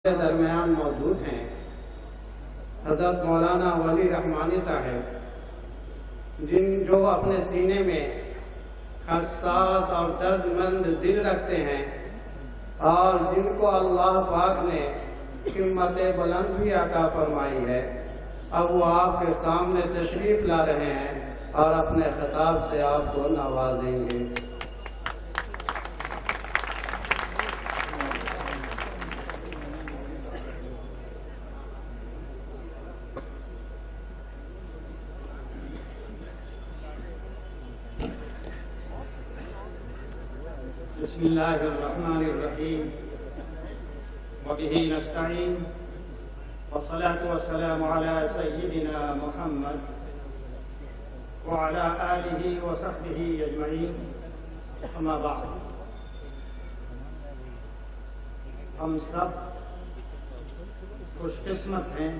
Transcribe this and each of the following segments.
के दरमियान मौजूद हैं हज़रत मौलाना वली रहमानी साहब, जो अपने सीने में हसास और दर्दमंद दिल रखते हैं और जिनको अल्लाह पाक ने हिम्मत बुलंद भी अता फरमाई है। अब वो आपके सामने तशरीफ़ ला रहे हैं और अपने खिताब से आपको नवाजेंगे। बिस्मिल्लाहिर्रहमानिर्रहीम वबिही नस्तईन वस्सलातु वस्सलामु अला सय्यिदिना मुहम्मद व अला आलिहि व सहबिही अजमईन, अम्मा बाद। हम सब खुशकिस्मत हैं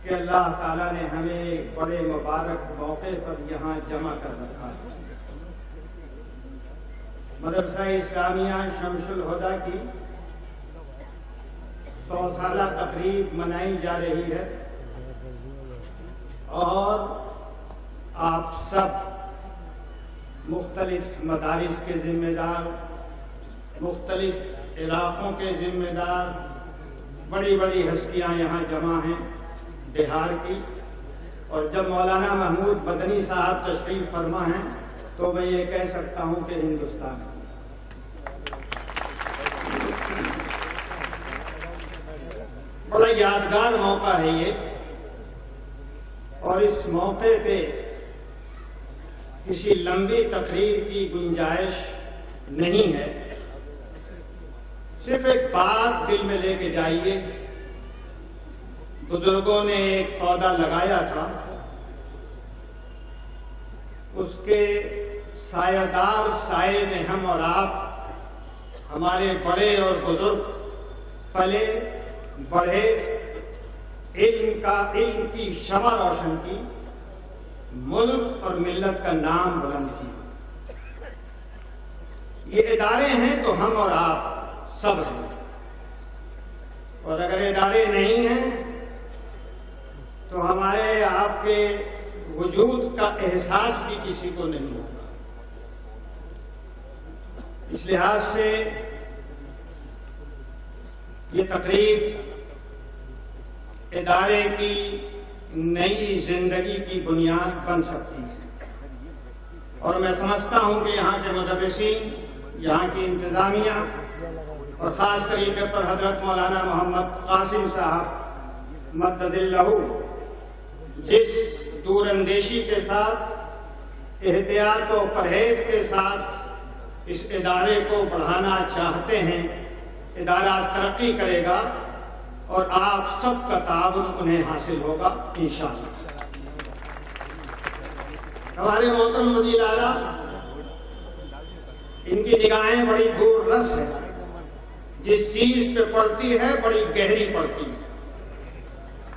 कि अल्लाह ताला ने हमें एक बड़े मुबारक मौके पर यहाँ जमा कर रखा है। मदरसा इस्लामिया शमसुल हुदा की 100 साला तकरीब मनाई जा रही है और आप सब मुख्तलिफ मदारिस के जिम्मेदार, मुख्तलिफ इलाकों के जिम्मेदार, बड़ी बड़ी हस्तियां यहाँ जमा हैं बिहार की। और जब मौलाना महमूद मदनी साहब तशरीफ फरमा हैं तो मैं ये कह सकता हूँ कि हिंदुस्तान बड़ा यादगार मौका है ये, और इस मौके पे किसी लंबी तकरीर की गुंजाइश नहीं है। सिर्फ एक बात दिल में लेके जाइए। बुजुर्गों ने एक पौधा लगाया था, उसके सायादार साये में हम और आप, हमारे बड़े और बुजुर्ग पले बढ़े, इल्म की शमा रोशन की, मुल्क और मिल्लत का नाम बुलंद किया। ये इदारे हैं तो हम और आप सब हैं, और अगर इदारे नहीं हैं तो हमारे आपके वजूद का एहसास भी किसी को नहीं होगा। इस लिहाज से ये तकरीब इदारे की नई जिंदगी की बुनियाद बन सकती है। और मैं समझता हूं कि यहाँ के मुदर्रिसीन, यहाँ की इंतजामिया और खास तरीके पर हजरत मौलाना मोहम्मद कासिम साहब मद्दजिल्लहू जिस दूरंदेशी के साथ, एहतियात और परहेज के साथ इस इदारे को बढ़ाना चाहते हैं, इदारा तरक्की करेगा और आप सबका ताउन उन्हें हासिल होगा इंशाअल्लाह। हमारे मोहतरम वज़ीर आला, इनकी निगाहें बड़ी दूर रस है, जिस चीज पे पड़ती है बड़ी गहरी पड़ती है।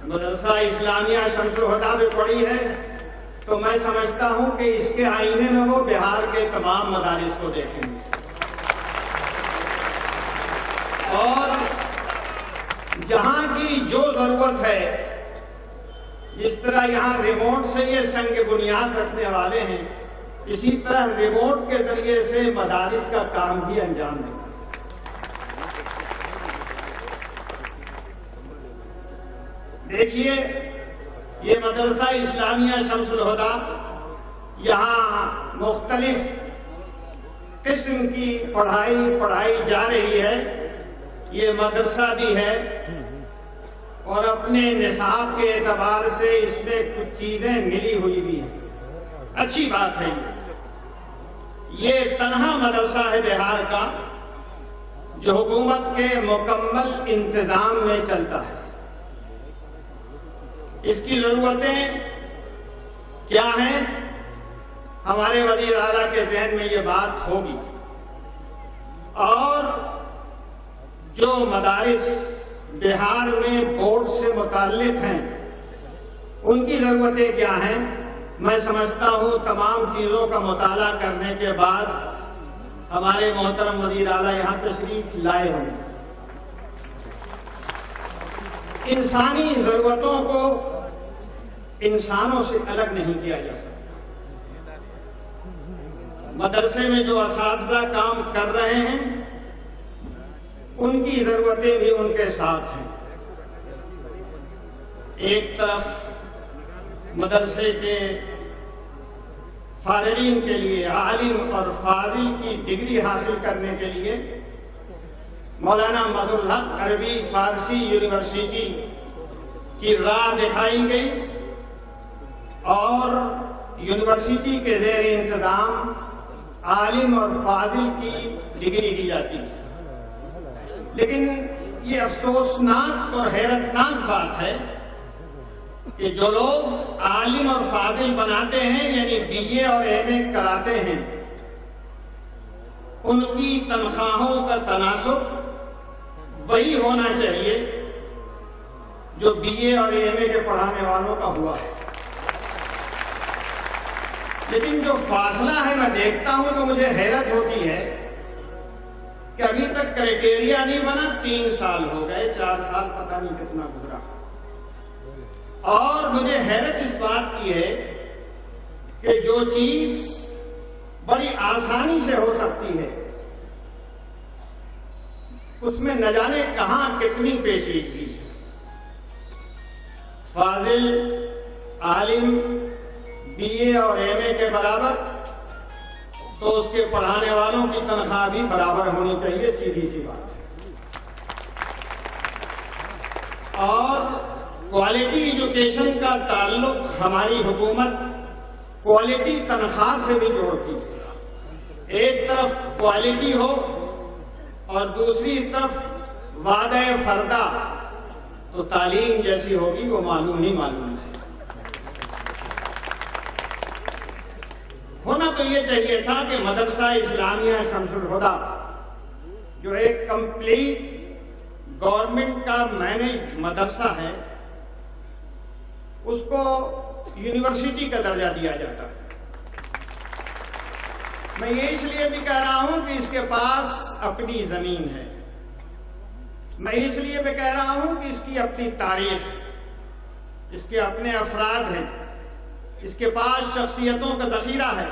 मदरसा इस्लामिया शमसुल हुदा पे पड़ी है तो मैं समझता हूं कि इसके आईने में वो बिहार के तमाम मदारिस को देखेंगे। और जहां की जो जरूरत है, जिस तरह यहां रिमोट से ये संग बुनियाद रखने वाले हैं, इसी तरह रिमोट के जरिए से मदारिस का काम भी अंजाम दें। देखिए, ये मदरसा इस्लामिया शमसुल हुदा यहाँ मुख्तलिफ किस्म की पढ़ाई जा रही है। ये मदरसा भी है और अपने निसाब के एतबार से इसमें कुछ चीजें मिली हुई भी हैं। अच्छी बात है। ये तन्हा मदरसा है बिहार का जो हुकूमत के मुकम्मल इंतजाम में चलता है। इसकी जरूरतें क्या हैं, हमारे वज़ीर आला के ज़हन में ये बात होगी। और जो मदारिस बिहार में बोर्ड से मुताल्लिक हैं, उनकी जरूरतें क्या हैं, मैं समझता हूं तमाम चीजों का मुताला करने के बाद हमारे मोहतरम वज़ीर आला यहाँ तशरीफ लाए हैं। इंसानी जरूरतों को इंसानों से अलग नहीं किया जा सकता। मदरसे में जो असातिज़ा काम कर रहे हैं उनकी जरूरतें भी उनके साथ हैं। एक तरफ मदरसे के फारिगीन के लिए आलिम और फाजिल की डिग्री हासिल करने के लिए मौलाना मदुल हक अरबी फारसी यूनिवर्सिटी की राह दिखाई गई और यूनिवर्सिटी के ज़ेर इंतजाम आलिम और फाजिल की डिग्री दी जाती है। लेकिन ये अफसोसनाक और हैरतनाक बात है कि जो लोग आलिम और फाजिल बनाते हैं यानी बीए और एमए कराते हैं, उनकी तनख्वाहों का तनासुब वही होना चाहिए जो बीए और एमए के पढ़ाने वालों का हुआ है। लेकिन जो फासला है मैं देखता हूं तो मुझे हैरत होती है कि अभी तक क्राइटेरिया नहीं बना, 3 साल हो गए, 4 साल पता नहीं कितना गुजरा। और मुझे हैरत इस बात की है कि जो चीज बड़ी आसानी से हो सकती है उसमें न जाने कहां कितनी पेचीदगी है। फाजिल आलिम बीए और एमए के बराबर तो उसके पढ़ाने वालों की तनख्वाह भी बराबर होनी चाहिए, सीधी सी बात है। और क्वालिटी एजुकेशन का ताल्लुक हमारी हुकूमत क्वालिटी तनख्वाह से भी जोड़ती है। एक तरफ क्वालिटी हो और दूसरी तरफ वादे फर्दा, तो तालीम जैसी होगी वो मालूम ही मालूम है। होना तो ये चाहिए था कि मदरसा इस्लामिया शमसुल हुदा जो एक कंप्लीट गवर्नमेंट का मैनेज मदरसा है उसको यूनिवर्सिटी का दर्जा दिया जाता है। मैं ये इसलिए भी कह रहा हूं कि इसके पास अपनी जमीन है, मैं इसलिए भी कह रहा हूं कि इसकी अपनी तारीख है, इसके अपने अफराद हैं, इसके पास शख्सियतों का जखीरा है,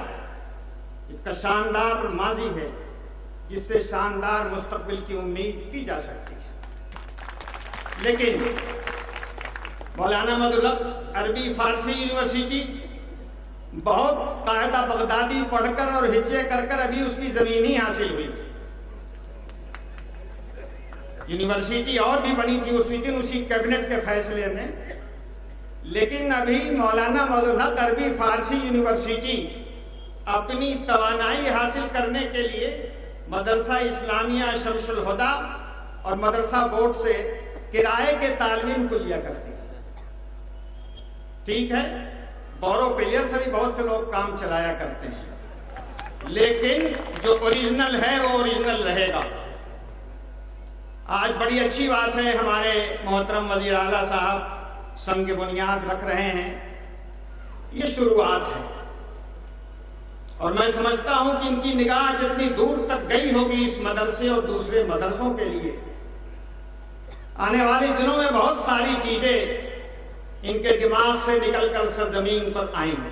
इसका शानदार माजी है जिससे शानदार मुस्तकबिल की उम्मीद की जा सकती है। लेकिन मौलाना मदुल हक अरबी फारसी यूनिवर्सिटी बहुत कायदा बगदादी पढ़कर और हिज्जे कर कर अभी उसकी जमीन ही हासिल हुई। यूनिवर्सिटी और भी बनी थी उसी दिन उसी कैबिनेट के फैसले में, लेकिन अभी मौलाना मदुल हक अरबी फारसी यूनिवर्सिटी अपनी तवानाई हासिल करने के लिए मदरसा इस्लामिया शमसुल हुदा और मदरसा बोर्ड से किराए के तालीम को लिया करती है। ठीक है, बोरो प्लेयर से भी बहुत से लोग काम चलाया करते हैं, लेकिन जो ओरिजिनल है वो ओरिजिनल रहेगा। आज बड़ी अच्छी बात है, हमारे मोहतरम वजीर आला साहब संग बुनियाद रख रहे हैं। ये शुरुआत है और मैं समझता हूं कि इनकी निगाह जितनी दूर तक गई होगी इस मदरसे और दूसरे मदरसों के लिए, आने वाले दिनों में बहुत सारी चीजें इनके दिमाग से निकलकर सरजमीन पर आएंगी।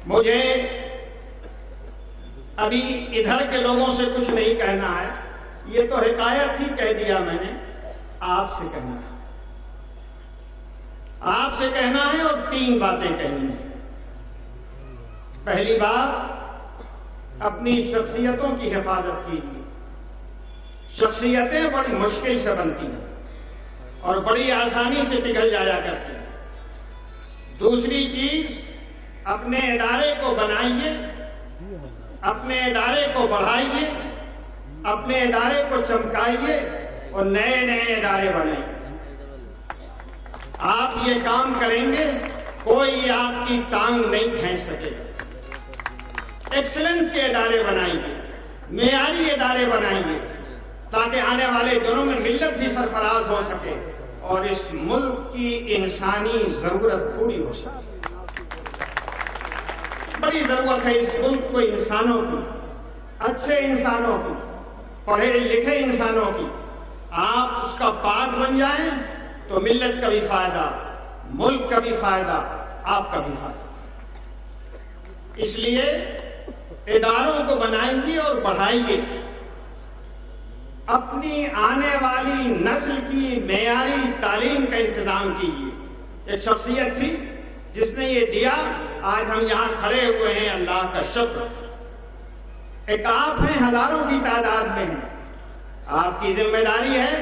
मुझे अभी इधर के लोगों से कुछ नहीं कहना है, ये तो हिकायत ही कह दिया मैंने, आपसे कहना है। आपसे कहना है और 3 बातें कहनी है। पहली बात, अपनी शख्सियतों की हिफाजत कीजिए। शख्सियतें बड़ी मुश्किल से बनती हैं और बड़ी आसानी से पिघल जाया करती हैं। दूसरी चीज, अपने इदारे को बनाइए, अपने इदारे को बढ़ाइए, अपने इदारे को चमकाइए और नए नए इदारे बनाइए। आप ये काम करेंगे, कोई आपकी टांग नहीं खींच सकेगा। एक्सीलेंस के इदारे बनाइए, मेयारी इदारे बनाइए, ताकि आने वाले दिनों में मिल्लत भी सरफराज हो सके और इस मुल्क की इंसानी जरूरत पूरी हो सके। बड़ी जरूरत है इस मुल्क को इंसानों की, अच्छे इंसानों की, पढ़े लिखे इंसानों की आप उसका पार्ट बन जाएं तो मिल्लत का भी फायदा, मुल्क का भी फायदा, आपका भी फायदा। इसलिए इदारों को बनाइए और बढ़ाइए, अपनी आने वाली नस्ल की मेयारी तालीम का इंतजाम कीजिए। एक शख्सियत थी जिसने ये दिया, आज हम यहां खड़े हुए हैं, अल्लाह का शुक्र। एक आप हैं, हजारों की तादाद में हैं, आपकी जिम्मेदारी है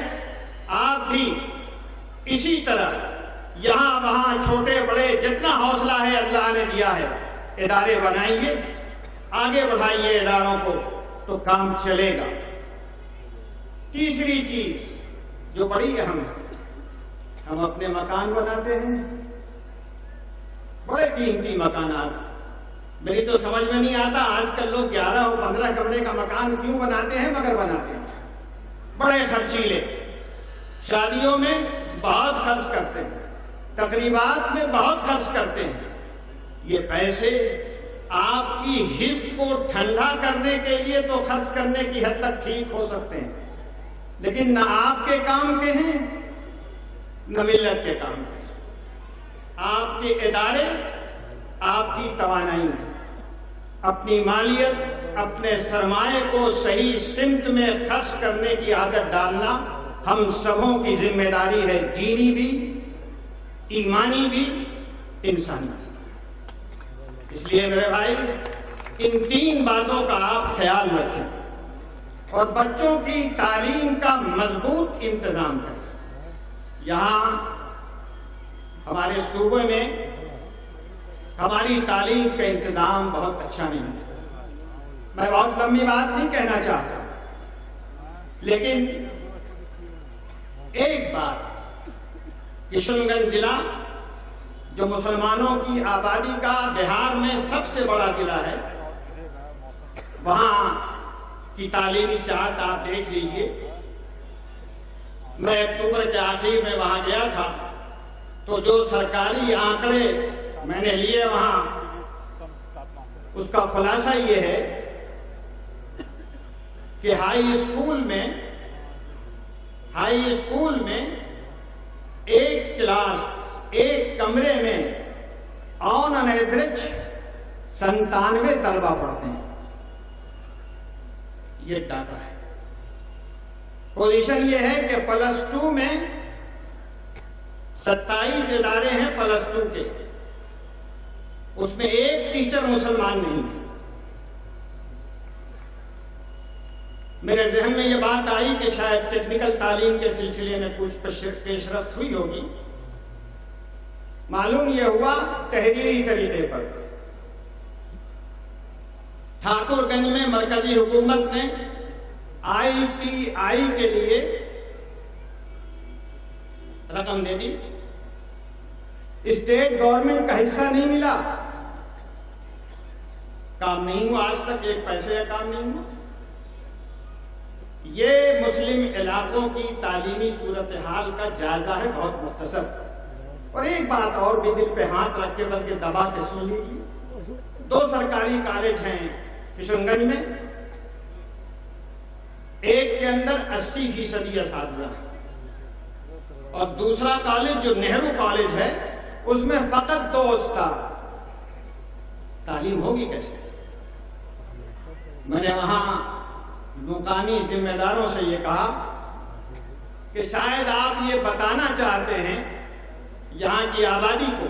आप भी इसी तरह यहां वहां छोटे बड़े जितना हौसला है अल्लाह ने दिया है, इदारे बनाइए, आगे बढ़ाइए इदारों को, तो काम चलेगा। तीसरी चीज जो बड़ी अहम है, हम अपने मकान बनाते हैं, बड़े कीमती मकानात। मेरी तो समझ में नहीं आता आजकल लोग 11 और 15 कमरे का मकान क्यों बनाते हैं, मगर बनाते हैं। बड़े खर्चीले, शादियों में बहुत खर्च करते हैं, तकरीबात में बहुत खर्च करते हैं। ये पैसे आपकी हिस्स को ठंडा करने के लिए तो खर्च करने की हद तक ठीक हो सकते हैं, लेकिन न आपके काम के हैं न मिल्लत के काम के। आपके इदारे आपकी तवानाई है। अपनी मालियत, अपने सरमाए को सही सिमत में खर्च करने की आदत डालना हम सबों की जिम्मेदारी है, दीनी भी, ईमानी भी, इंसानी भी। इसलिए मेरे भाई, इन 3 बातों का आप ख्याल रखें और बच्चों की तालीम का मजबूत इंतजाम करें। यहां हमारे सूबे में हमारी तालीम का इंतजाम बहुत अच्छा नहीं है। मैं बहुत लंबी बात नहीं कहना चाहता, लेकिन एक बात, किशनगंज जिला जो मुसलमानों की आबादी का बिहार में सबसे बड़ा जिला है, वहां की तालीमी चार्ट आप देख लीजिए। मैं अक्टूबर के आखिर में वहां गया था, तो जो सरकारी आंकड़े मैंने लिए वहां, उसका खुलासा ये है कि हाई स्कूल में एक क्लास, एक कमरे में ऑन एन एवरेज 97 तलबा पढ़ते हैं। ये डाटा है। पोजीशन ये है कि +2 में 27 इदारे हैं +2 के, उसमें एक टीचर मुसलमान नहीं है। मेरे जहन में यह बात आई कि शायद टेक्निकल तालीम के सिलसिले में कुछ पेशरफ्त हुई होगी। मालूम यह हुआ तहरीरी तरीके पर, ठाकुरगंज में मरकजी हुकूमत ने ITI के लिए रकम दे दी, स्टेट गवर्नमेंट का हिस्सा नहीं मिला, काम नहीं हुआ, आज तक एक पैसे का काम नहीं हुआ। ये मुस्लिम इलाकों की तालीमी सूरत हाल का जायजा है, बहुत मुख्तसर। और एक बात और भी दिल पे हाथ रख के बल्कि दबा के सुन लीजिए। 2 सरकारी कॉलेज हैं किशनगंज में, एक के अंदर 80% असातिज़ा और दूसरा कॉलेज जो नेहरू कॉलेज है उसमें फकत 2 उस्ताद। तालीम होगी कैसे? मैंने वहां मुकामी जिम्मेदारों से ये कहा कि शायद आप ये बताना चाहते हैं यहां की आबादी को,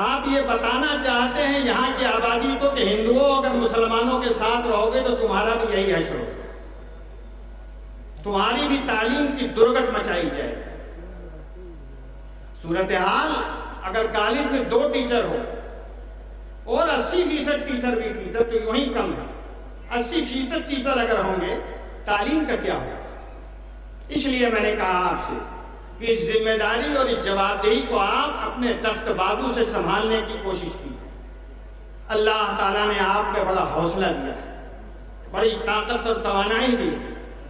आप ये बताना चाहते हैं यहां की आबादी को कि हिंदुओं अगर मुसलमानों के साथ रहोगे तो तुम्हारा भी यही हश्र होगा, तुम्हारी भी तालीम की दुर्गत मचाई जाएगी। सूरत हाल अगर कॉलेज में 2 टीचर हो और 80% टीचर भी, टीचर तो यूं ही कम है, 80% टीचर अगर होंगे, तालीम का क्या होगा? इसलिए मैंने कहा आपसे कि इस जिम्मेदारी और इस जवाबदेही को आप अपने दस्तबाजू से संभालने की कोशिश कीजिए। अल्लाह ताला ने आप पे बड़ा हौसला दिया है, बड़ी ताकत और तवानाई दी।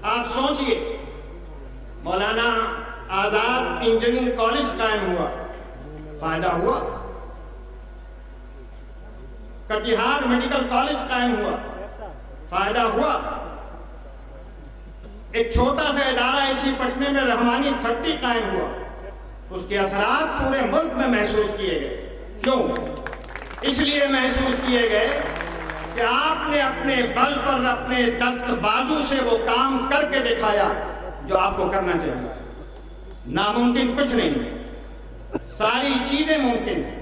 आप सोचिए, मौलाना आजाद इंजीनियरिंग कॉलेज कायम हुआ, फायदा हुआ। कटिहार मेडिकल कॉलेज कायम हुआ, फायदा हुआ। एक छोटा सा इदारा इसी पटने में रहमानी 30 कायम हुआ, उसके असरात पूरे मुल्क में महसूस किए गए। क्यों? इसलिए महसूस किए गए कि आपने अपने बल पर, अपने दस्त बाजू से वो काम करके दिखाया जो आपको करना चाहिए। नामुमकिन कुछ नहीं है, सारी चीजें मुमकिन है।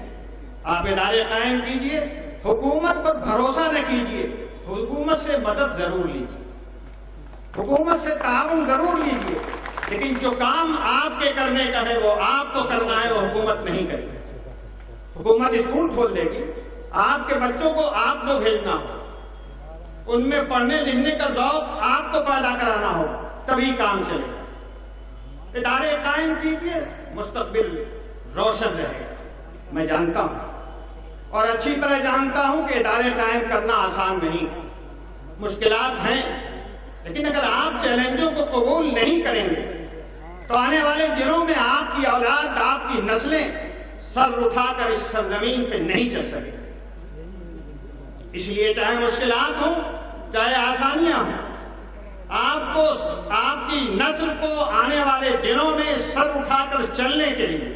आप इदारे कायम कीजिए, हुकूमत पर भरोसा न कीजिए, हुकूमत से मदद जरूर लीजिए, हुकूमत से ताउन जरूर लीजिए, लेकिन जो काम आपके करने का है वो आपको करना है, वो हुकूमत नहीं करेगी। हुकूमत स्कूल खोल देगी, आपके बच्चों को आपको भेजना हो, उनमें पढ़ने लिखने का शौक आपको पैदा कराना हो, तभी काम चलेगा। इदारे कायम कीजिए, मुस्तकबिल रोशन रहेगा। मैं जानता हूं और अच्छी तरह जानता हूं कि इदारे कायम करना आसान नहीं है, मुश्किलात हैं, लेकिन अगर आप चैलेंजों को कबूल नहीं करेंगे तो आने वाले दिनों में आपकी औलाद, आपकी नस्लें सर उठाकर इस सरजमीन पे नहीं चल सके। इसलिए चाहे मुश्किलात हो, चाहे आसानियां हो, आपको, आपकी नस्ल को आने वाले दिनों में सर उठाकर चलने के लिए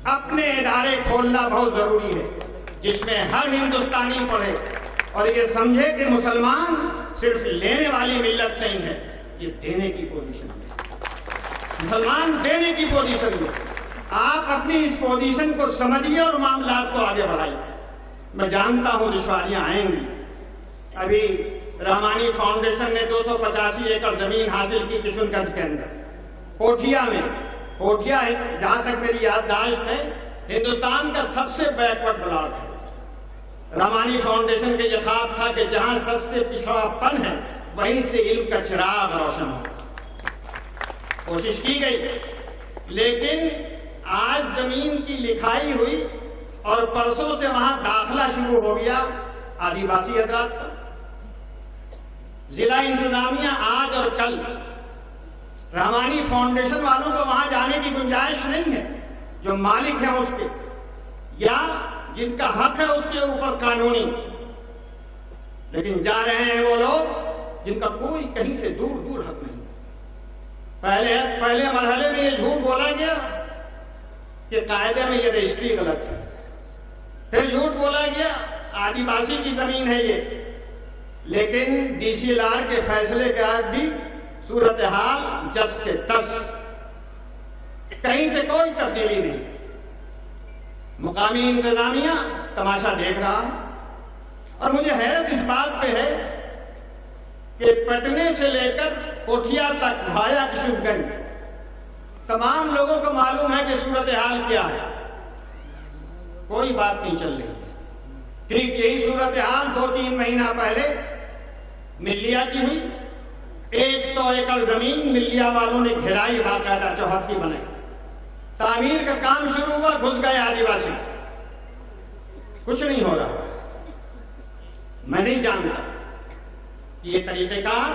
अपने इदारे खोलना बहुत जरूरी है, जिसमें हर हिंदुस्तानी पढ़े और ये समझे कि मुसलमान सिर्फ लेने वाली मिल्लत नहीं है, ये देने की पोजीशन है। मुसलमान देने की पोजीशन में, आप अपनी इस पोजीशन को समझिए और मामलात को आगे बढ़ाइए। मैं जानता हूं दुश्वारियां आएंगी। अभी रहमानी फाउंडेशन ने 285 एकड़ जमीन हासिल की किशनगंज के अंदर, कोठिया में। कोठिया जहां तक मेरी याददाश्त है हिंदुस्तान का सबसे बैकवर्ड ब्लॉक है। रहमानी फाउंडेशन का यह ख्वाब था कि जहां सबसे पिछड़ापन है वहीं से इल्म का चिराग रोशन हो। कोशिश की गई, लेकिन आज जमीन की लिखाई हुई और परसों से वहां दाखला शुरू हो गया आदिवासी हजरात का। जिला इंतजामिया आज और कल रहमानी फाउंडेशन वालों को वहां जाने की गुंजाइश नहीं है। जो मालिक है उसके या जिनका हक है उसके ऊपर कानूनी, लेकिन जा रहे हैं वो लोग जिनका कोई कहीं से दूर दूर हक नहीं। पहले मरहले में ये झूठ बोला गया कि कायदे में ये रजिस्ट्री गलत है, फिर झूठ बोला गया आदिवासी की जमीन है ये, लेकिन डीसीएलआर के फैसले के बाद भी सूरत हाल जस के तस, कहीं से कोई तब्दीली नहीं। मुकामी इंतजामिया तमाशा देख रहा है और मुझे हैरत इस बात पे है कि पटने से लेकर कोठिया तक भाया किशनगंज तमाम लोगों को मालूम है कि सूरत हाल क्या है, कोई बात नहीं चल रही। ठीक यही सूरत हाल 2-3 महीना पहले मिल्लिया की हुई। 100 एकड़ जमीन मिल्लिया वालों ने घेराई, बाकायदा चौहद्दी बनाई, तामीर का काम शुरू हुआ, घुस गए आदिवासी, कुछ नहीं हो रहा। मैं नहीं जानता कि ये तरीकेकार,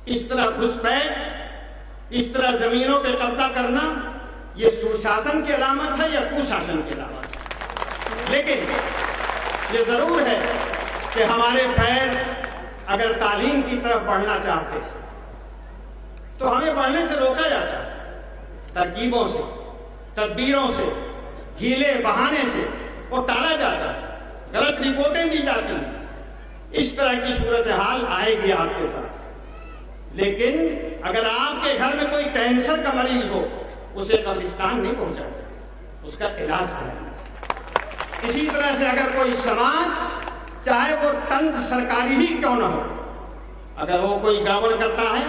इस तरह घुसपैठ, इस तरह जमीनों पे कब्जा करना, ये सुशासन की अलामत है या कुशासन की अलामत है। लेकिन ये जरूर है कि हमारे पैर अगर तालीम की तरफ बढ़ना चाहते हैं तो हमें बढ़ने से रोका जाता है, तरकीबों से, तदबीरों से, हीले बहाने से वो टाला जाता है, गलत रिपोर्टें दी जाती हैं। इस तरह की सूरत हाल आएगी आपके साथ। लेकिन अगर आपके घर में कोई कैंसर का मरीज हो, उसे कब्रिस्तान नहीं पहुंचाते, उसका इलाज कराएंगे। इसी तरह से अगर कोई समाज, चाहे वो तंत्र सरकारी ही क्यों न हो, अगर वो कोई गड़बड़ करता है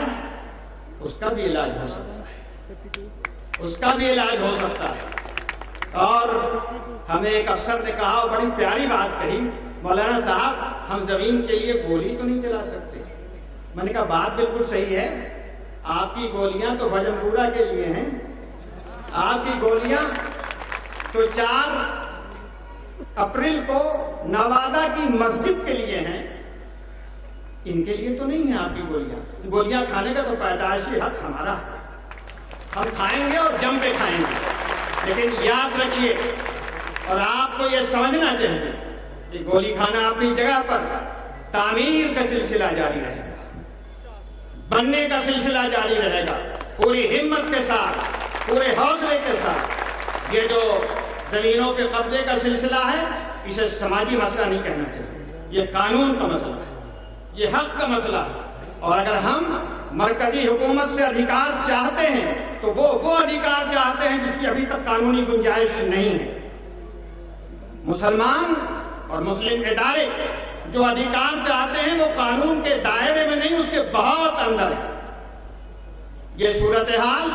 उसका भी इलाज हो सकता है, उसका भी इलाज हो सकता है। और हमें एक अफसर ने कहा, बड़ी प्यारी बात कही, मौलाना साहब हम जमीन के लिए गोली तो नहीं चला सकते। मैंने कहा बात बिल्कुल सही है, आपकी गोलियां तो भजनपुरा के लिए हैं, आपकी गोलियां तो 4 अप्रैल को नवादा की मस्जिद के लिए हैं, इनके लिए तो नहीं है आपकी गोलियां। गोलियां खाने का तो पैदाइशी हक हमारा है, हम खाएंगे और जम पे खाएंगे। लेकिन याद रखिए, और आपको यह समझना चाहिए कि गोली खाना अपनी जगह पर, तामीर का सिलसिला जारी रहेगा। बनने का सिलसिला जारी रहेगा, पूरी हिम्मत के साथ, पूरे हौसले के साथ। ये जो जमीनों के कब्जे का सिलसिला है, इसे समाजी मसला नहीं कहना चाहिए, ये कानून का मसला है, ये हक का मसला है। और अगर हम मरकजी हुकूमत से अधिकार चाहते हैं तो वो अधिकार चाहते हैं जिसकी अभी तक कानूनी गुंजाइश नहीं है। मुसलमान और मुस्लिम इदारे जो अधिकार चाहते हैं वो कानून के दायरे में नहीं, उसके बहुत अंदर है। ये सूरत हाल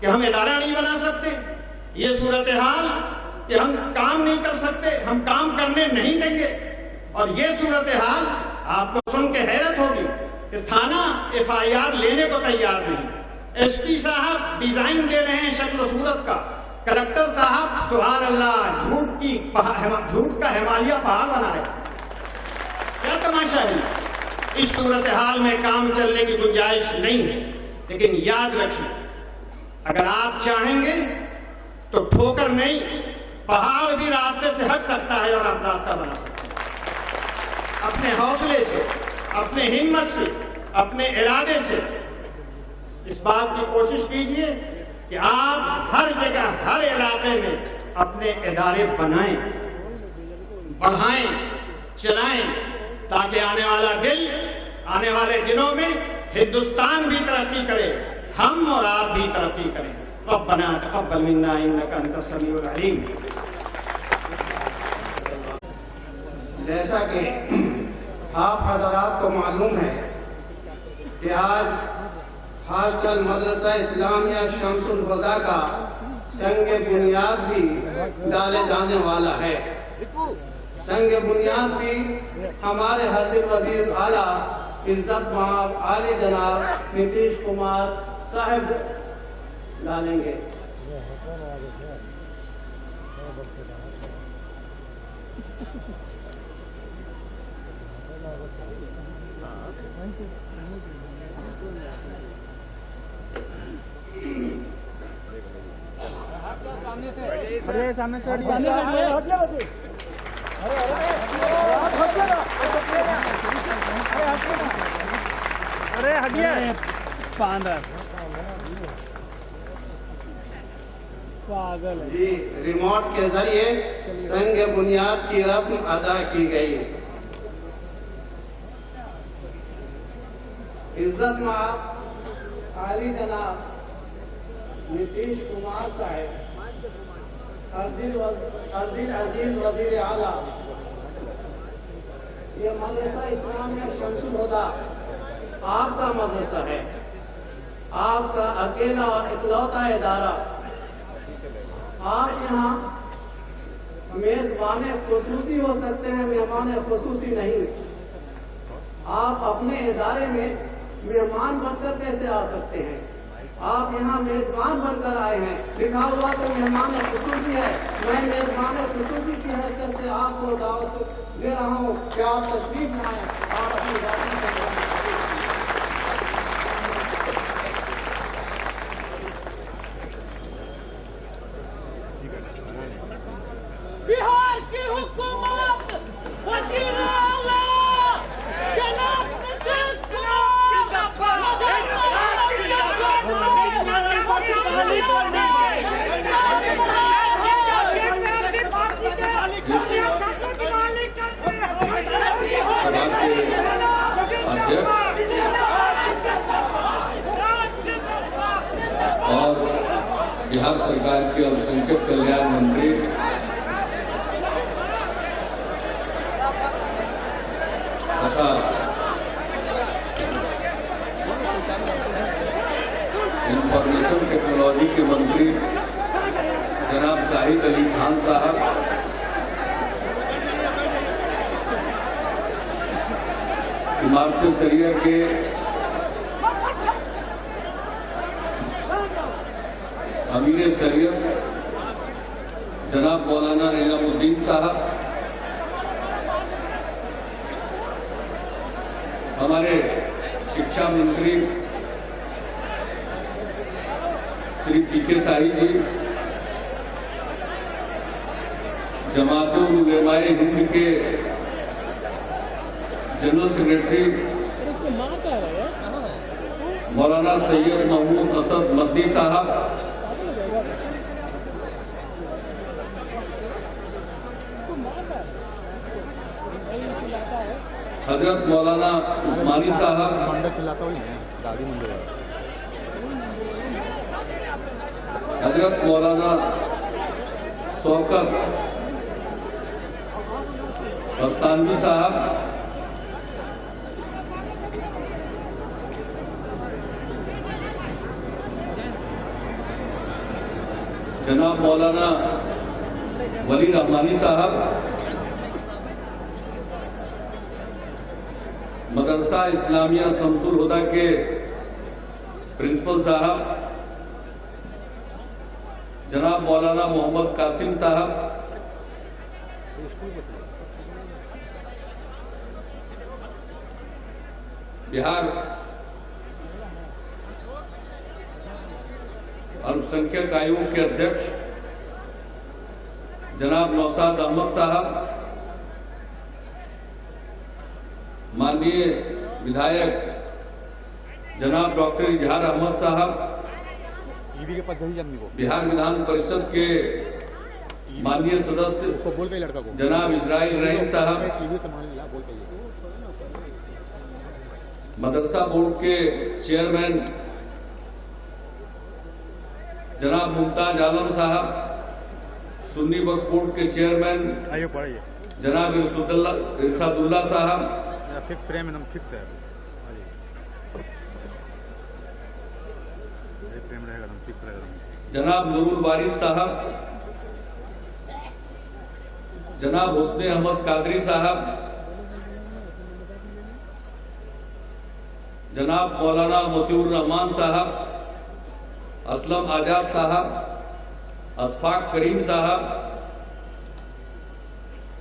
कि हम इदारा नहीं बना सकते, ये सूरत हाल कि हम काम नहीं कर सकते, हम काम करने नहीं देंगे, और ये सूरत हाल आपको सुन के हैरत होगी कि थाना FIR लेने को तैयार नहीं। SP साहब डिजाइन दे रहे हैं शक्ल सूरत का, कलेक्टर साहब सुभान अल्लाह झूठ का हिमालय पहाड़ बना रहे। क्या तमाशा है। इस सूरत हाल में काम चलने की गुंजाइश नहीं है। लेकिन याद रखिए, अगर आप चाहेंगे तो ठोकर नहीं, पहाड़ भी रास्ते से हट सकता है और आप रास्ता बना सकते हैं। अपने हौसले से, अपने हिम्मत से, अपने इरादे से इस बात की कोशिश कीजिए कि आप हर जगह, हर इलाके में अपने इदारे बनाएं, बढ़ाएं, चलाएं, ताकि आने वाले दिनों में हिंदुस्तान भी तरक्की करे, हम और आप भी तरक्की करें। रब्बना तक़ब्बल मिन्ना इन्नका अंतस समीउल अलीम। जैसा कि आप हजरात को मालूम है कि आज हॉस्टल मदरसा इस्लामिया शम्सुल हुदा का संग बुनियाद भी डाले जाने वाला है। संग बुनियाद भी हमारे हरदिल वजीर आला इज्जत माब आली जनाब नीतीश कुमार साहब डालेंगे। सामने से अरे हटिए पागल जी। रिमोट के जरिए संग बुनियाद की रस्म अदा की गई। इज्जत माब आली जनाब नीतीश कुमार साहब, अर्दिल अजीज वजीर आला, ये मदरसा इस्लामिया शम्सुल हुदा आपका मदरसा है, आपका अकेला और इकलौता इदारा। आप यहाँ मेजबान खुसूसी हो सकते हैं, मेहमान खुसूसी नहीं। आप अपने इदारे में मेहमान बनकर कैसे आ सकते हैं? आप यहाँ मेजबान बनकर आए हैं, लिखा हुआ तो मेहमान खुसूसी है। मैं मेजबान खुसूसी की हैसियत से आपको दावत दे रहा हूँ कि आप तशरीफ लाएं, आप अपनी बातें करें। बिहार की हुकूमत वज़ीर आला जनाब नीतीश और बिहार सरकार के अल्पसंख्यक कल्याण मंत्री तथा इंफॉर्मेशन टेक्नोलॉजी के मंत्री जनाब शाहिद अली खान साहब, इमारत शरीयत के अमीर शरीयत जनाब मौलाना निजामुद्दीन साहब, हमारे शिक्षा मंत्री श्री PK शाही जी, जमातुल उलमाए हिंद के जनरल सेक्रेटरी मौलाना सैयद महमूद असद मदनी साहब, हजरत मौलाना उस्मानी साहब, हजरत मौलाना शौकत मस्तानवी साहब, जनाब मौलाना वली रहमानी साहब, मदरसा इस्लामिया शमसुल हुदा के प्रिंसिपल साहब, जनाब मौलाना मोहम्मद कासिम साहब, बिहार अल्पसंख्यक आयोग के अध्यक्ष जनाब नौशाद अहमद साहब, माननीय विधायक जनाब डॉक्टर इजहार अहमद साहब, बिहार विधान परिषद के माननीय सदस्य जनाब इजराइल रहीम साहब, मदरसा बोर्ड के चेयरमैन जनाब मुमताज आलम साहब, सुन्नी वक्फ बोर्ड के चेयरमैन जनाब इरशादुल्लाह साहब, फिक्स फ्रेम एकदम फिक्स है, फ्रेम रहेगा एकदम फिक्स रहेगा। जनाब नूरुल वारिस साहब, जनाब हुस्ने अहमद कादरी साहब, जनाब मौलाना मोतिउर रहमान साहब, असलम आजाद साहब, अशफाक करीम साहब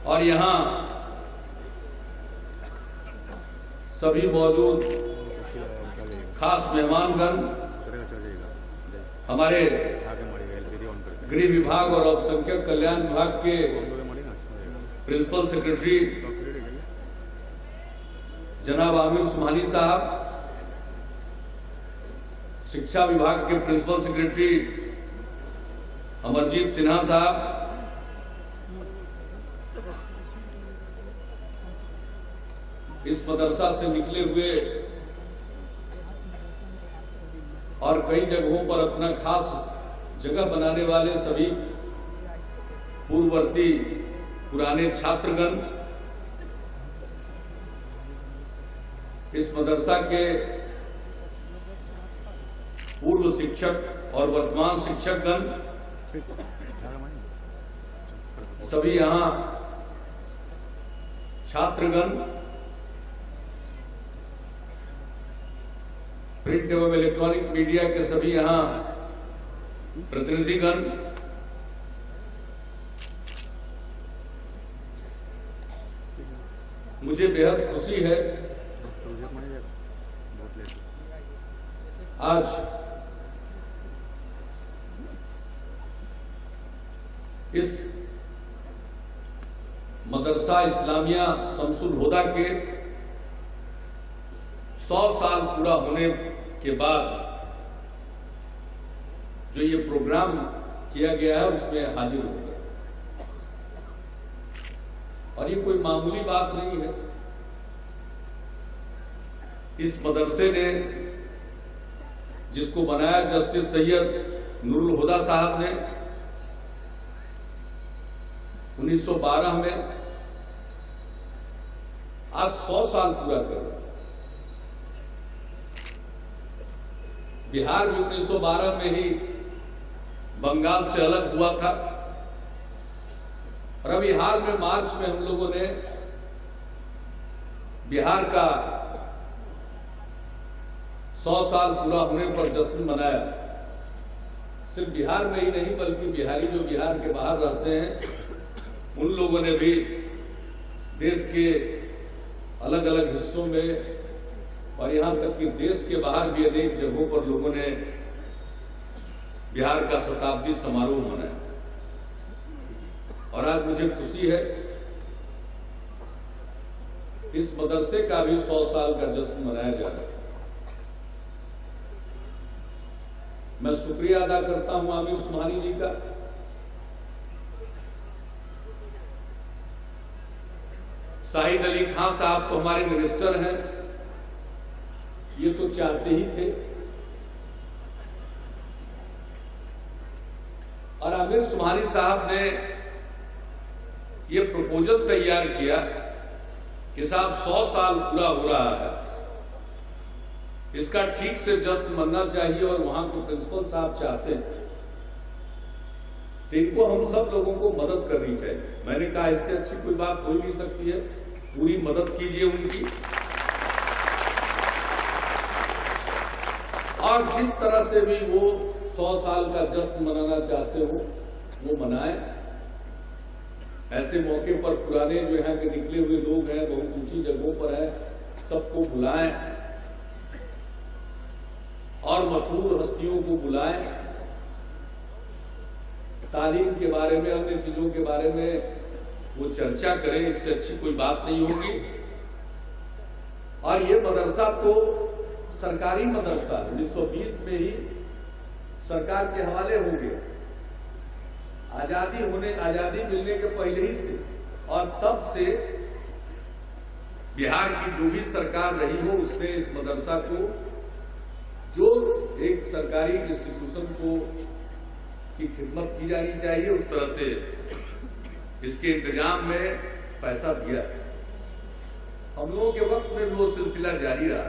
और यहाँ सभी मौजूद खास मेहमानगण, हमारे गृह विभाग और अल्पसंख्यक कल्याण विभाग के प्रिंसिपल सेक्रेटरी जनाब आमिर सुभानी साहब, शिक्षा विभाग के प्रिंसिपल सेक्रेटरी अमरजीत सिन्हा साहब, इस मदरसा से निकले हुए और कई जगहों पर अपना खास जगह बनाने वाले सभी पूर्ववर्ती पुराने छात्रगण, इस मदरसा के पूर्व शिक्षक और वर्तमान शिक्षकगण, सभी यहाँ छात्रगण, प्रिंट एवं इलेक्ट्रॉनिक मीडिया के सभी यहाँ प्रतिनिधिगण, मुझे बेहद खुशी है आज इस मदरसा इस्लामिया शमसुल हुदा के 100 साल पूरा होने के बाद जो ये प्रोग्राम किया गया है उसमें हाजिर हो गया। और ये कोई मामूली बात नहीं है। इस मदरसे ने, जिसको बनाया जस्टिस सैयद नूरुल हुदा साहब ने 1912 में, आज 100 साल पूरा कर रहा है। बिहार भी 1912 में ही बंगाल से अलग हुआ था और अभी हाल में मार्च में हम लोगों ने बिहार का 100 साल पूरा होने पर जश्न मनाया। सिर्फ बिहार में ही नहीं बल्कि बिहारी जो बिहार के बाहर रहते हैं उन लोगों ने भी देश के अलग अलग हिस्सों में और यहां तक कि देश के बाहर भी अनेक जगहों पर लोगों ने बिहार का शताब्दी समारोह मनाया। और आज मुझे खुशी है इस मदरसे का भी 100 साल का जश्न मनाया जा रहा है। मैं शुक्रिया अदा करता हूं आमिर सुबहानी जी का। शाहिद अली खान साहब तो हमारे मिनिस्टर हैं, ये तो चाहते ही थे। और आमिर सुबहानी साहब ने ये प्रपोजल तैयार किया कि साहब 100 साल पूरा हो रहा है, इसका ठीक से जश्न मनना चाहिए और वहां के प्रिंसिपल साहब चाहते हैं तो इनको हम सब लोगों को मदद करनी चाहिए। मैंने कहा इससे अच्छी कोई बात हो ही नहीं सकती है, पूरी मदद कीजिए उनकी। और जिस तरह से भी वो 100 साल का जश्न मनाना चाहते हो वो मनाएं। ऐसे मौके पर पुराने जो यहाँ के निकले हुए लोग हैं, बहुत ऊंची जगहों पर हैं, सबको बुलाएं और मशहूर हस्तियों को बुलाएं। तालीम के बारे में, अन्य चीजों के बारे में वो चर्चा करें, इससे अच्छी कोई बात नहीं होगी। और ये मदरसा तो सरकारी मदरसा 1920 में ही सरकार के हवाले हो गया, आजादी मिलने के पहले ही से। और तब से बिहार की जो भी सरकार रही हो उसने इस मदरसा को, जो एक सरकारी इंस्टीट्यूशन को की खिदमत की जानी चाहिए, उस तरह से इसके इंतजाम में पैसा दिया। हम लोगों के वक्त में वो सिलसिला जारी रहा।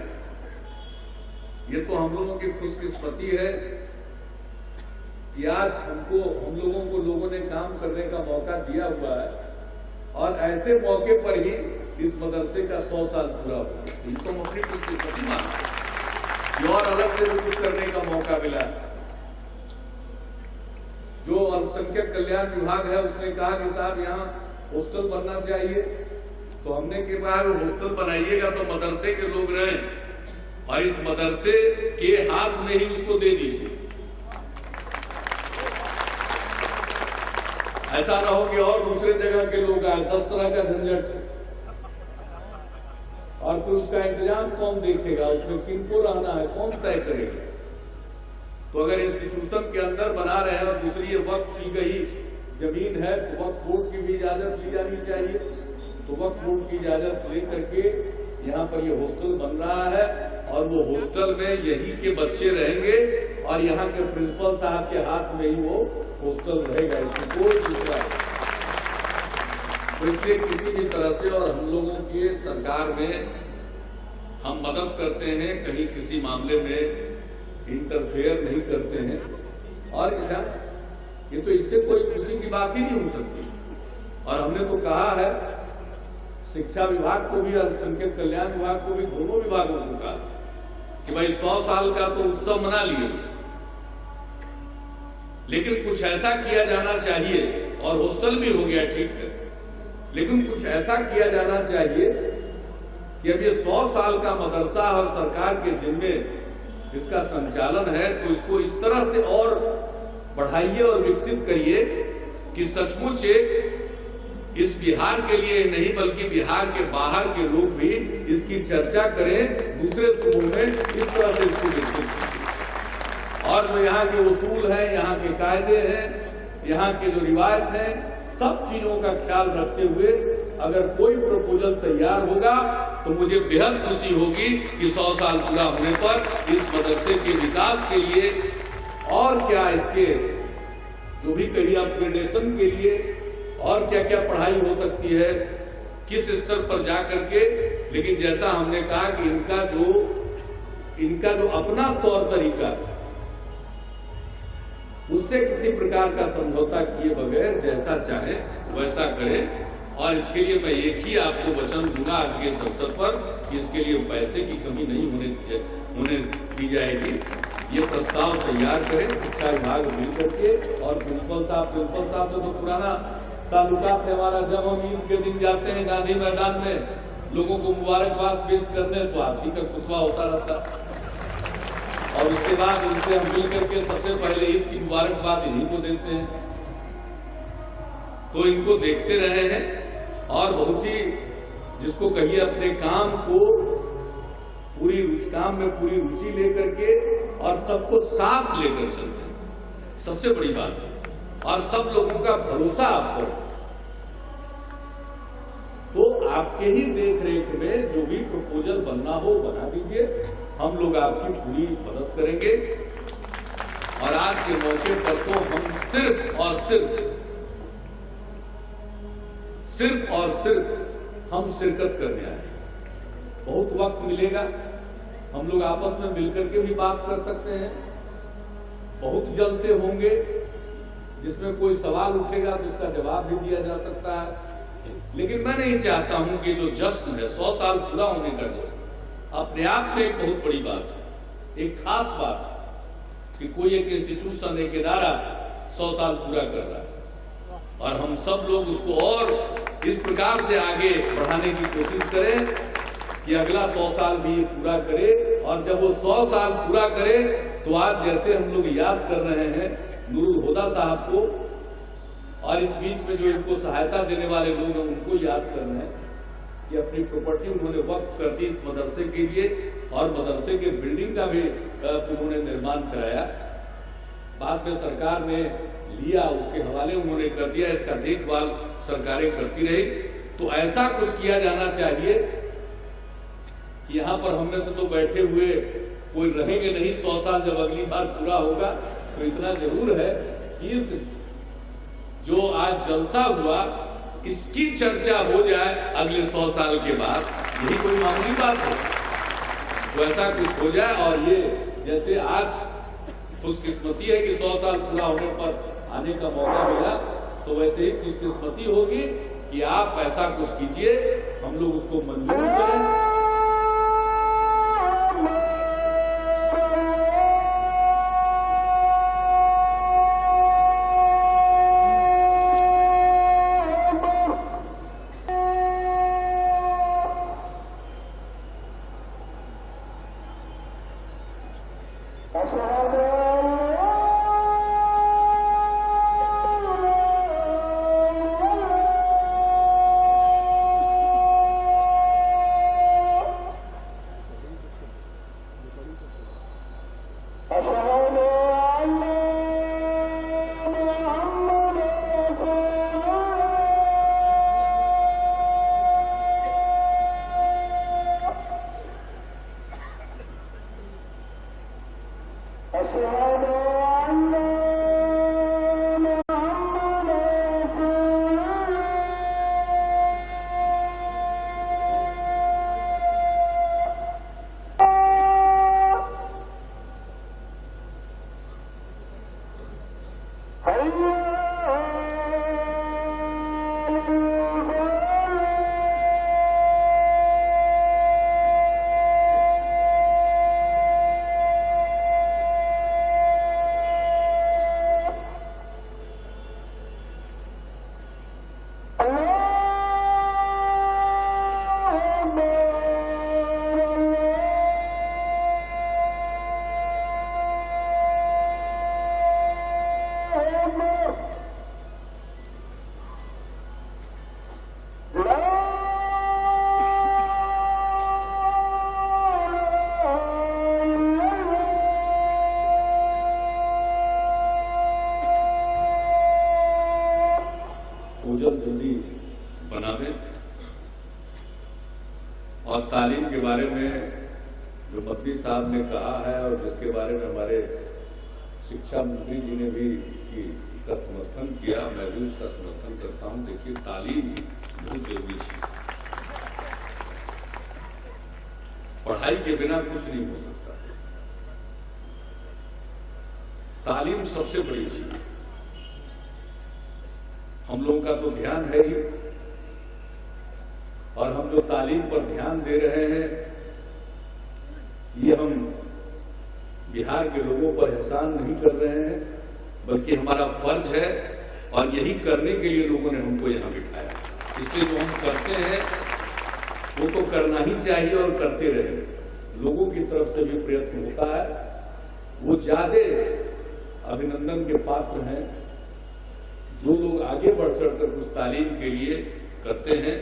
ये तो हम लोगों की खुशकिस्मती है कि आज हम लोगों को लोगों ने काम करने का मौका दिया हुआ है और ऐसे मौके पर ही इस मदरसे का 100 साल पूरा हुआ। इनको हम अपनी खुशकिस्मती मानते हैं और अलग से भी कुछ करने का मौका मिला। जो अल्पसंख्यक कल्याण विभाग है उसने कहा कि साहब यहाँ हॉस्टल बनना चाहिए, तो हमने कहा हॉस्टल बनाइएगा तो मदरसे के लोग रहें और इस मदरसे के हाथ में ही उसको दे दीजिए। ऐसा ना हो कि और दूसरे जगह के लोग आए, 10 तरह का झंझट और फिर उसका इंतजाम कौन देखेगा, उसमें किनको रहना है, कौन तय करेगा। तो अगर इंस्टीट्यूशन के अंदर बना रहे हैं और दूसरी ये वक्त की गई जमीन है तो वक्त बोर्ड की भी इजाजत ली जानी चाहिए। तो वक्त बोर्ड की इजाजत लेकर के यहाँ पर ये हॉस्टल बन रहा है और वो हॉस्टल में यही के बच्चे रहेंगे और यहाँ के प्रिंसिपल साहब के हाथ में ही वो हॉस्टल रहेगा, इसमें कोई दूसरा। तो इसलिए किसी भी तरह से, और हम लोगों की सरकार में हम मदद करते हैं, कहीं किसी मामले में इंटरफेयर नहीं करते हैं। और ये तो इससे कोई खुशी की बात ही नहीं हो सकती। और हमने तो कहा है शिक्षा विभाग को भी, अल्पसंख्यक कल्याण विभाग को भी, दोनों विभागों को कहा कि भाई 100 साल का तो उत्सव मना लिए, लेकिन कुछ ऐसा किया जाना चाहिए। और हॉस्टल भी हो गया, ठीक है, लेकिन कुछ ऐसा किया जाना चाहिए कि अब ये 100 साल का मदरसा और सरकार के जिम्मे इसका संचालन है, तो इसको इस तरह से और बढ़ाइए और विकसित करिए कि सचमुच इस बिहार के लिए नहीं बल्कि बिहार के बाहर के लोग भी इसकी चर्चा करें, दूसरे सूबों में इस तरह से इसको विकसित करें। और जो यहाँ के उसूल हैं, यहाँ के कायदे हैं, यहाँ के जो रिवायत हैं, सब चीजों का ख्याल रखते हुए अगर कोई प्रपोजल तैयार होगा तो मुझे बेहद खुशी होगी कि 100 साल पूरा होने पर इस मदरसे के विकास के लिए और क्या, इसके जो भी कहिए अपग्रेडेशन के लिए और क्या क्या पढ़ाई हो सकती है, किस स्तर पर जा करके। लेकिन जैसा हमने कहा कि इनका जो अपना तौर तरीका, उससे किसी प्रकार का समझौता किए बगैर जैसा चाहे वैसा करें। और इसके लिए मैं एक ही आपको वचन दूंगा आज के इस अवसर पर कि इसके लिए पैसे की कमी नहीं होने दी जाएगी। ये प्रस्ताव तैयार करें शिक्षा विभाग मिलकर के, और प्रिंसिपल साहब से तो पुराना ताल्लुकात है हमारा। जब हम ईद के दिन जाते हैं गांधी मैदान में लोगों को मुबारकबाद पेश करने, तो आप ही का खुतबा होता रहता और उसके बाद इनसे हम मिल करके सबसे पहले ईद की मुबारकबाद इन्हीं को देते हैं। तो इनको देखते रहे हैं और बहुत ही, जिसको कहिए, अपने काम को पूरी काम में पूरी रुचि लेकर के और सबको साथ लेकर चलते हैं, सबसे बड़ी बात है। और सब लोगों का भरोसा आप पर, तो आपके ही देख रेख में जो भी प्रपोजल बनना हो बना दीजिए, हम लोग आपकी पूरी मदद करेंगे। और आज के मौके पर तो हम सिर्फ और सिर्फ हम शिरकत करने आए। बहुत वक्त मिलेगा, हम लोग आपस में मिलकर के भी बात कर सकते हैं। बहुत जल्द से होंगे जिसमें कोई सवाल उठेगा तो उसका जवाब भी दिया जा सकता है। लेकिन मैं नहीं चाहता हूं कि जो जश्न है 100 साल पूरा होने का जश्न अपने आप में एक बहुत बड़ी बात है, एक खास बात है कि कोई एक इंस्टीट्यूशन, एक इदारा 100 साल पूरा कर रहा है और हम सब लोग उसको और इस प्रकार से आगे बढ़ाने की कोशिश करें कि अगला 100 साल भी पूरा करे। और जब वो 100 साल पूरा करे तो आज जैसे हम लोग याद कर रहे हैं नूरुल हुदा साहब को, और इस बीच में जो इनको सहायता देने वाले लोग हैं उनको याद कर रहे हैं कि अपनी प्रॉपर्टी उन्होंने वक्फ कर दी इस मदरसे के लिए, और मदरसे के बिल्डिंग का भी उन्होंने निर्माण कराया। बाद में सरकार ने लिया, उसके हवाले उन्होंने कर दिया, इसका देखभाल सरकारें करती रही। तो ऐसा कुछ किया जाना चाहिए कि यहाँ पर हम में से तो बैठे हुए कोई रहेंगे नहीं 100 साल, जब अगली बार पूरा होगा तो इतना जरूर है कि इस जो आज जलसा हुआ इसकी चर्चा हो जाए अगले 100 साल के बाद, यही कोई मामूली बात है। तो ऐसा कुछ हो जाए, और ये जैसे आज खुशकिस्मती है कि 100 साल पूरा होने पर आने का मौका मिला, तो वैसे ही खुशकिस्मती होगी कि आप ऐसा कुछ कीजिए, हम लोग उसको मंजूर करें। जल्दी बनावे। और तालीम के बारे में जो मदनी साहब ने कहा है और जिसके बारे में हमारे शिक्षा मंत्री जी ने भी इसका समर्थन किया, मैं भी उसका समर्थन करता हूं। देखिए, तालीम बहुत जरूरी है, पढ़ाई के बिना कुछ नहीं हो सकता। तालीम सबसे बड़ी चीज है। हम लोगों का तो ध्यान है ही, और हम जो तालीम पर ध्यान दे रहे हैं ये हम बिहार के लोगों पर एहसान नहीं कर रहे हैं, बल्कि हमारा फर्ज है, और यही करने के लिए लोगों ने हमको यहां बिठाया। इसलिए जो हम करते हैं वो तो करना ही चाहिए और करते रहे। लोगों की तरफ से भी प्रयत्न होता है, वो ज्यादा अभिनंदन के पात्र हैं जो लोग आगे बढ़ चढ़कर कुछ तालीम के लिए करते हैं।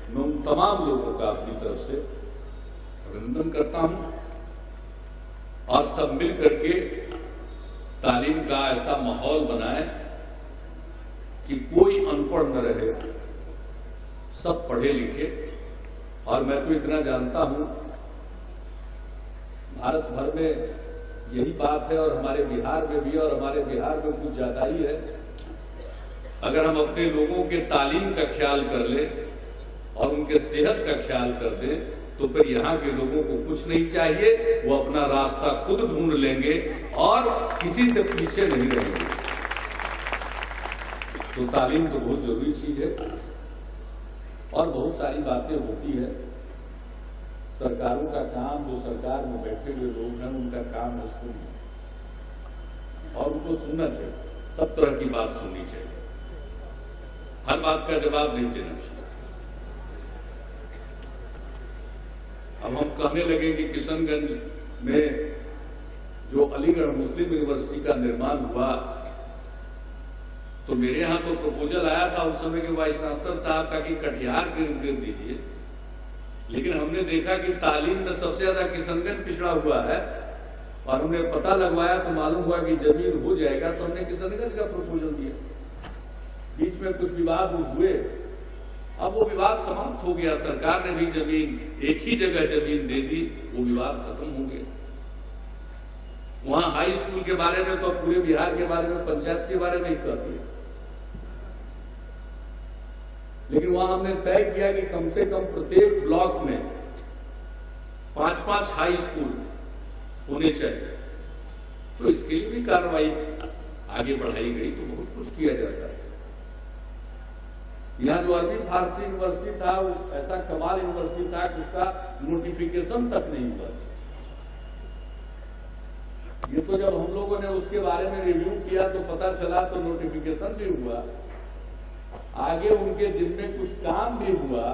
मैं उन तमाम लोगों का अपनी तरफ से अभिनंदन करता हूं और सब मिल करके तालीम का ऐसा माहौल बनाए कि कोई अनपढ़ न रहे, सब पढ़े लिखे। और मैं तो इतना जानता हूं, भारत भर में यही बात है और हमारे बिहार में भी, और हमारे बिहार में कुछ ज्यादा ही है। अगर हम अपने लोगों के तालीम का ख्याल कर ले और उनके सेहत का ख्याल कर दे तो फिर यहाँ के लोगों को कुछ नहीं चाहिए, वो अपना रास्ता खुद ढूंढ लेंगे और किसी से पीछे नहीं रहेंगे। तो तालीम तो बहुत जरूरी चीज है और बहुत सारी बातें होती है। सरकारों का काम, जो सरकार में बैठे हुए लोग हैं उनका काम है सुनना और उनको सुनना चाहिए, सब तरह की बात सुननी चाहिए, हर बात का जवाब नहीं देना चाहिए। अब हम कहने लगे कि किशनगंज में जो अलीगढ़ मुस्लिम यूनिवर्सिटी का निर्माण हुआ, तो मेरे यहां तो प्रपोजल आया था उस समय के वाइस चांसलर साहब का कि कटिहार गिर दीजिए, लेकिन हमने देखा कि तालीम में सबसे ज्यादा किशनगंज पिछड़ा हुआ है और हमने पता लगवाया तो मालूम हुआ कि जमीन हो जाएगा, तो हमने किशनगंज का प्रपोजल दिया। बीच में कुछ विवाद हुए, अब वो विवाद समाप्त हो गया, सरकार ने भी जमीन, एक ही जगह जमीन दे दी, वो विवाद खत्म हो गया। वहां हाई स्कूल के बारे में तो पूरे बिहार के बारे में, पंचायत के बारे में ही कर दिया, लेकिन वहां हमने तय किया कि कम से कम प्रत्येक ब्लॉक में 5-5 हाई स्कूल होने चाहिए। तो इसके लिए भी कार्रवाई आगे बढ़ाई गई, तो बहुत कुछ किया जाता है। यहाँ जो अरबी फारसी यूनिवर्सिटी था, वो ऐसा कमाल यूनिवर्सिटी था कि उसका नोटिफिकेशन तक नहीं हुआ। ये तो जब हम लोगों ने उसके बारे में रिव्यू किया तो पता चला, तो नोटिफिकेशन भी हुआ, आगे उनके जिम्मे कुछ काम भी हुआ,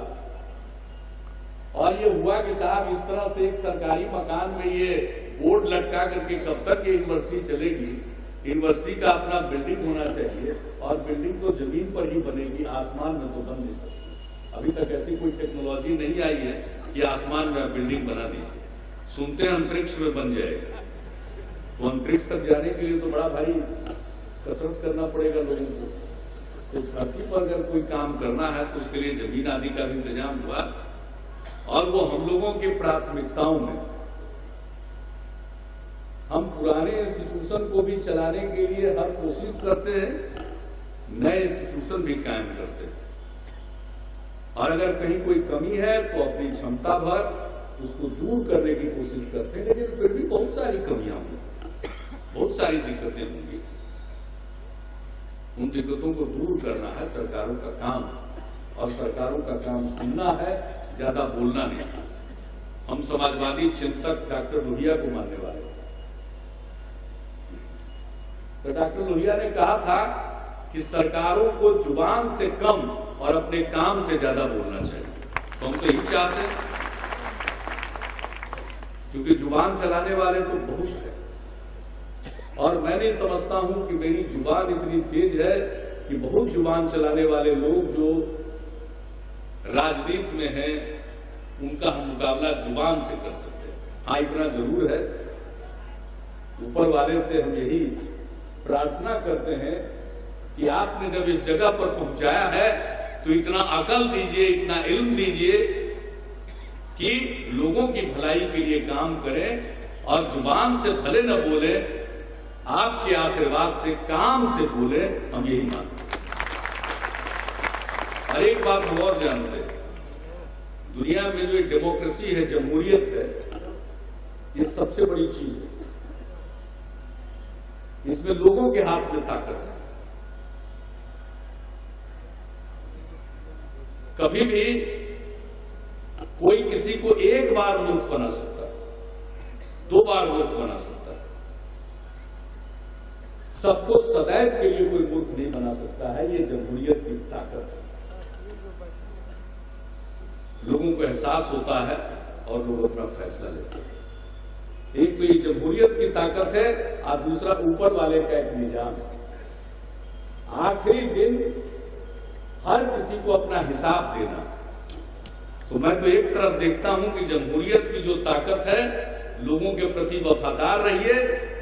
और ये हुआ कि साहब इस तरह से एक सरकारी मकान में ये बोर्ड लटका करके कब तक ये यूनिवर्सिटी चलेगी, यूनिवर्सिटी का अपना बिल्डिंग होना चाहिए और बिल्डिंग तो जमीन पर ही बनेगी, आसमान में तो बन नहीं सकती। अभी तक ऐसी कोई टेक्नोलॉजी नहीं आई है कि आसमान में बिल्डिंग बना दीजिए, सुनते हैं अंतरिक्ष में बन जाएगा। तो अंतरिक्ष तक जाने के लिए तो बड़ा भारी कसरत करना पड़ेगा लोगों को। तो धरती पर अगर कोई काम करना है तो उसके लिए जमीन आदि का भी इंतजाम हुआ, और वो हम लोगों की प्राथमिकताओं में हम पुराने इंस्टीट्यूशन को भी चलाने के लिए हर कोशिश करते हैं, नए इंस्टीट्यूशन भी कायम करते हैं, और अगर कहीं कोई कमी है तो अपनी क्षमता भर उसको दूर करने की कोशिश करते हैं। लेकिन फिर भी बहुत सारी कमियां होंगी, बहुत सारी दिक्कतें होंगी, उन दिक्कतों को दूर करना है सरकारों का काम, और सरकारों का काम सुनना है, ज्यादा बोलना नहीं। हम समाजवादी चिंतक डॉक्टर लोहिया को मानने वाले, तो डॉक्टर लोहिया ने कहा था कि सरकारों को जुबान से कम और अपने काम से ज्यादा बोलना चाहिए। तो हम तो यही चाहते हैं, क्योंकि जुबान चलाने वाले तो बहुत है, और मैं नहीं समझता हूं कि मेरी जुबान इतनी तेज है कि बहुत जुबान चलाने वाले लोग जो राजनीति में हैं उनका हम मुकाबला जुबान से कर सकते हैं। हाँ, इतना जरूर है, ऊपर वाले से हम यही प्रार्थना करते हैं कि आपने जब इस जगह पर पहुंचाया है तो इतना अकल दीजिए, इतना इल्म दीजिए कि लोगों की भलाई के लिए काम करें, और जुबान से भले न बोले, आपके आशीर्वाद से काम से बोले, हम यही मानते हैं। और एक बात हम और जानते हैं, दुनिया में जो डेमोक्रेसी है, जमहूरियत है, ये सबसे बड़ी चीज है। इसमें लोगों के हाथ में ताकत है। कभी भी कोई किसी को एक बार मूर्ख बना सकता है, 2 बार मूर्ख बना सकता है, सबको सदैव के लिए कोई मूर्ख नहीं बना सकता है। ये जमहूरियत की ताकत है। लोगों को एहसास होता है और लोग अपना फैसला लेते हैं। एक तो ये जमहूरियत की ताकत है, और दूसरा ऊपर वाले का एक निजाम है। आखिरी दिन हर किसी को अपना हिसाब देना, तो मैं तो एक तरफ देखता हूं कि जमहूरियत की जो ताकत है, लोगों के प्रति वफादार रहिए,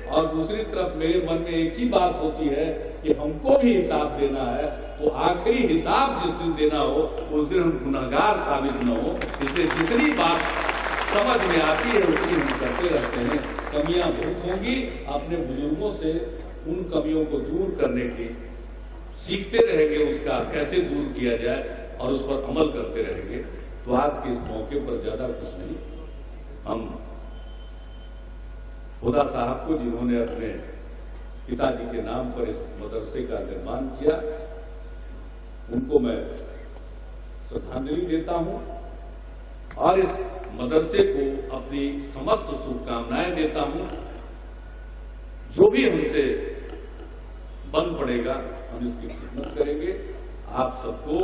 और दूसरी तरफ मेरे मन में एक ही बात होती है कि हमको भी हिसाब देना है, तो आखिरी हिसाब जिस दिन देना हो उस दिन हम गुनहगार साबित न हो। इसलिए जितनी बात समझ में आती है उतनी हम करते रहते हैं। कमियां बहुत होंगी, अपने बुजुर्गों से उन कमियों को दूर करने की सीखते रहेंगे, उसका कैसे दूर किया जाए और उस पर अमल करते रहेंगे। तो आज के इस मौके पर ज्यादा कुछ नहीं, हम खुदा साहब को, जिन्होंने अपने पिताजी के नाम पर इस मदरसे का निर्माण किया, उनको मैं श्रद्धांजलि देता हूं और इस मदरसे को अपनी समस्त शुभकामनाएं देता हूं। जो भी हमसे बन पड़ेगा हम इसकी खिदमत करेंगे। आप सबको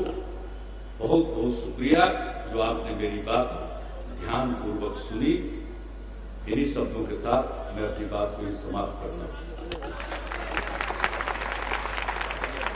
बहुत बहुत शुक्रिया जो आपने मेरी बात ध्यानपूर्वक सुनी। इन्हीं शब्दों के साथ मैं अपनी बात को समाप्त करता हूं।